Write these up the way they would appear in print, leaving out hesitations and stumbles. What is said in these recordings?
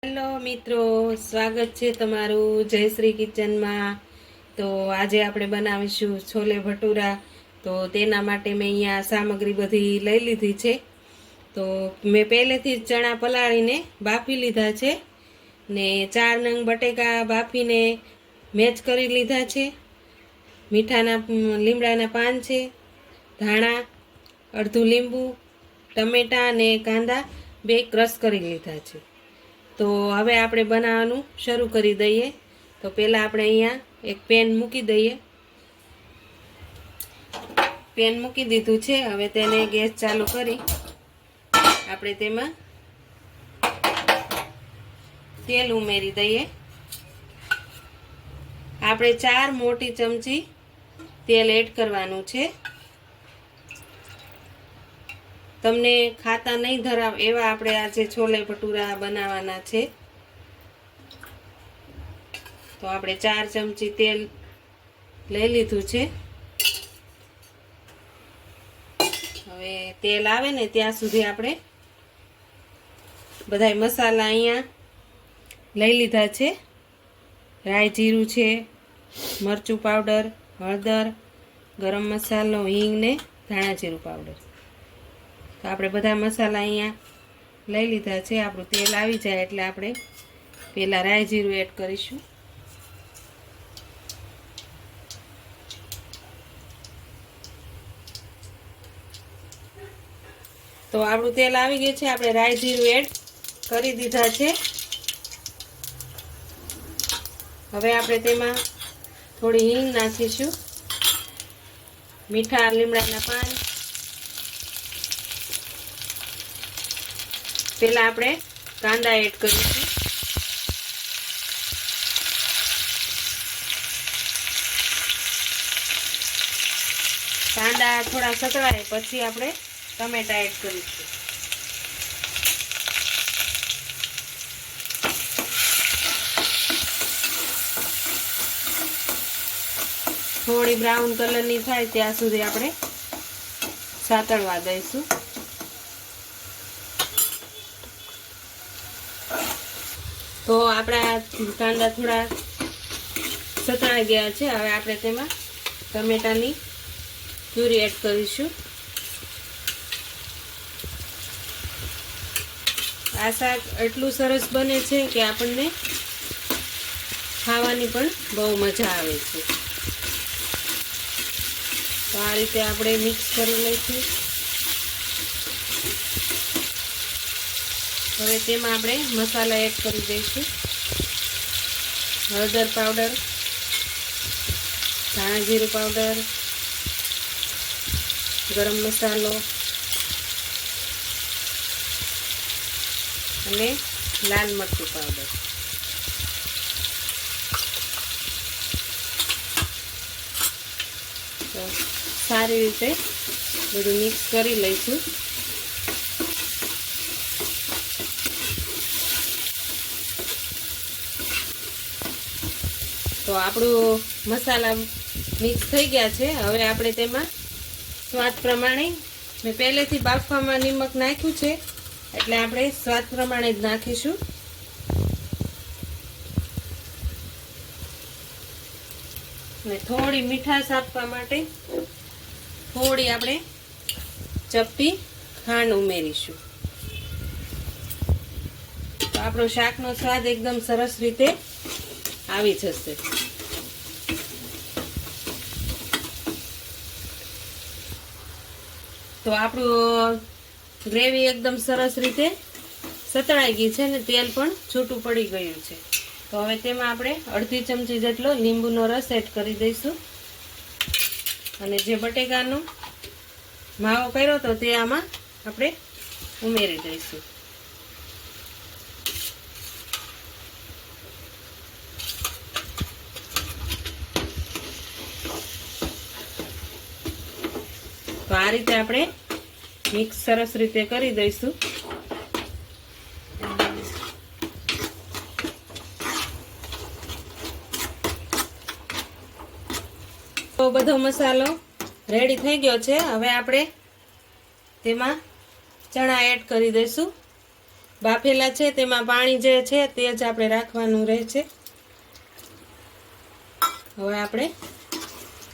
Hello મિત્રો, સ્વાગત છે તમારું જયશ્રી કિચનમાં। તો આજે આપણે બનાવીશું છોલે ભટુરા। તો તેના માટે મેં અહીંયા સામગ્રી બધી લઈ લીધી છે। તો મેં પહેલેથી જ ચણા પલાળીને બાફી લીધા છે ને 4 નંગ બટેકા બાફીને મેચ કરી લીધા છે। મીઠાના લીમડાના પાન છે, ધાણા, અડધું લીંબુ, ટમેટાં અને કાંદા 2 ક્રશ કરી લીધા છે। તો હવે આપણે બનાવવાનું શરૂ કરી દઈએ। તો પહેલાં આપણે અહીંયા એક પેન મૂકી દઈએ। પેન મૂકી દીધું છે। હવે તેને ગેસ ચાલુ કરી આપણે તેમાં તેલ ઉમેરી દઈએ। આપણે 4 મોટી ચમચી તેલ એડ કરવાનું છે। તમને ખાતા નહીં ધરાવ એવા આપણે આજે છોલે ભટુરા બનાવવાના છે। તો આપણે 4 ચમચી તેલ લઈ લીધું છે। હવે તેલ આવે ને ત્યાં સુધી આપણે બધા મસાલા અહીંયા લઈ લીધા છે। રાઈ જીરું છે, મરચું પાવડર, હળદર, ગરમ મસાલો, હિંગ ને ધાણા જીરું પાવડર। તો આપણે બધા મસાલા અહીંયા લઈ લીધા છે। આપણું તેલ આવી જાય એટલે આપણે પહેલાં રાઈ જીરું એડ કરીશું। તો આપણું તેલ આવી ગયું છે। આપણે રાઈ જીરું એડ કરી દીધા છે। હવે આપણે તેમાં થોડી હિંગ નાખીશું, મીઠા લીમડાના પાન, પહેલા આપણે કાંદા એડ કરીશું। કાંદા થોડા સતળાય પછી આપણે ટમેટા એડ કરીશું। થોડી બ્રાઉન કલરની થાય ત્યાં સુધી આપણે સાતળવા દઈશું। તો આપણા કાંદા થોડા સતળાઈ ગયા છે। હવે આપણે તેમાં ટમેટાની પ્યુરી એડ કરીશું। આ શાક એટલું સરસ બને છે કે આપણને ખાવાની પણ બહુ મજા આવે છે। તો આ રીતે આપણે મિક્સ કરી લઈશું। હવે તેમાં આપણે મસાલા એડ કરી દઈશું। હળદર પાવડર, ધાણા જીરું પાવડર, ગરમ મસાલો અને લાલ મરચું પાવડર। તો સારી રીતે બધું મિક્સ કરી લઈશું। તો આપણું મસાલા મિક્સ થઈ ગયા છે। હવે આપણે તેમાં સ્વાદ પ્રમાણે, મેં પહેલેથી બાફવામાં નિમક નાખ્યું છે એટલે આપણે સ્વાદ પ્રમાણે જ નાખીશું। અને થોડી મીઠાશ આપવા માટે થોડી આપણે ચપટી ખાંડ ઉમેરીશું। તો આપણો શાકનો સ્વાદ એકદમ સરસ રીતે આવી જશે। તો આપણું ગ્રેવી એકદમ સરસ રીતે સતળાઈ ગઈ છે ને તેલ પણ છૂટું પડી ગયું છે। તો હવે તેમાં આપણે અડધી ચમચી જેટલો લીંબુનો રસ એડ કરી દઈશું અને જે બટેકાનો માવો કર્યો હતો તે આમાં આપણે ઉમેરી દઈશું। તો આ રીતે આપણે મિક્સ સરસ રીતે કરી દઈશું। તો બધો મસાલો રેડી થઈ ગયો છે। હવે આપણે તેમાં ચણા એડ કરી દઈશું। બાફેલા છે તેમાં પાણી જે છે તે જ આપણે રાખવાનું રહે છે. હવે આપણે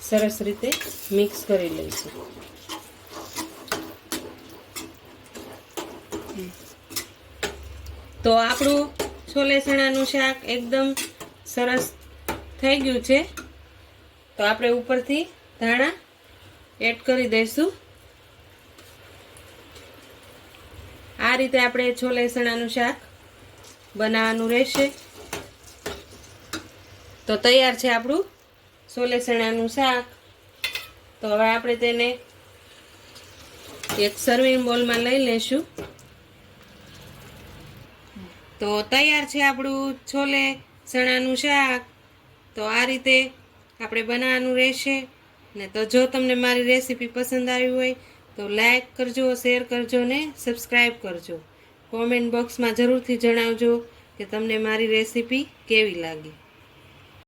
સરસ રીતે મિક્સ કરી લઈશું. તો આપણું છોલે ચણાનું શાક એકદમ સરસ થઈ ગયું છે. તો આપણે ઉપરથી ધાણા એડ કરી દઈશું. આ રીતે આપણે છોલે ચણાનું શાક બનાવવાનું રહેશે. તો તૈયાર છે આપણું છોલે ચણાનું શાક. તો હવે આપણે તેને એક સર્વિંગ બોલમાં લઈ લેશું. તો તૈયાર છે આપણું છોલે ચણાનું શાક. તો આ રીતે આપણે બનાવવાનું રહેશે. ને તો જો તમને મારી રેસીપી પસંદ આવી હોય તો લાઈક કરજો, શેર કરજો ને સબસ્ક્રાઈબ કરજો. કોમેન્ટ બોક્સમાં જરૂરથી જણાવજો કે તમને મારી રેસીપી કેવી લાગી.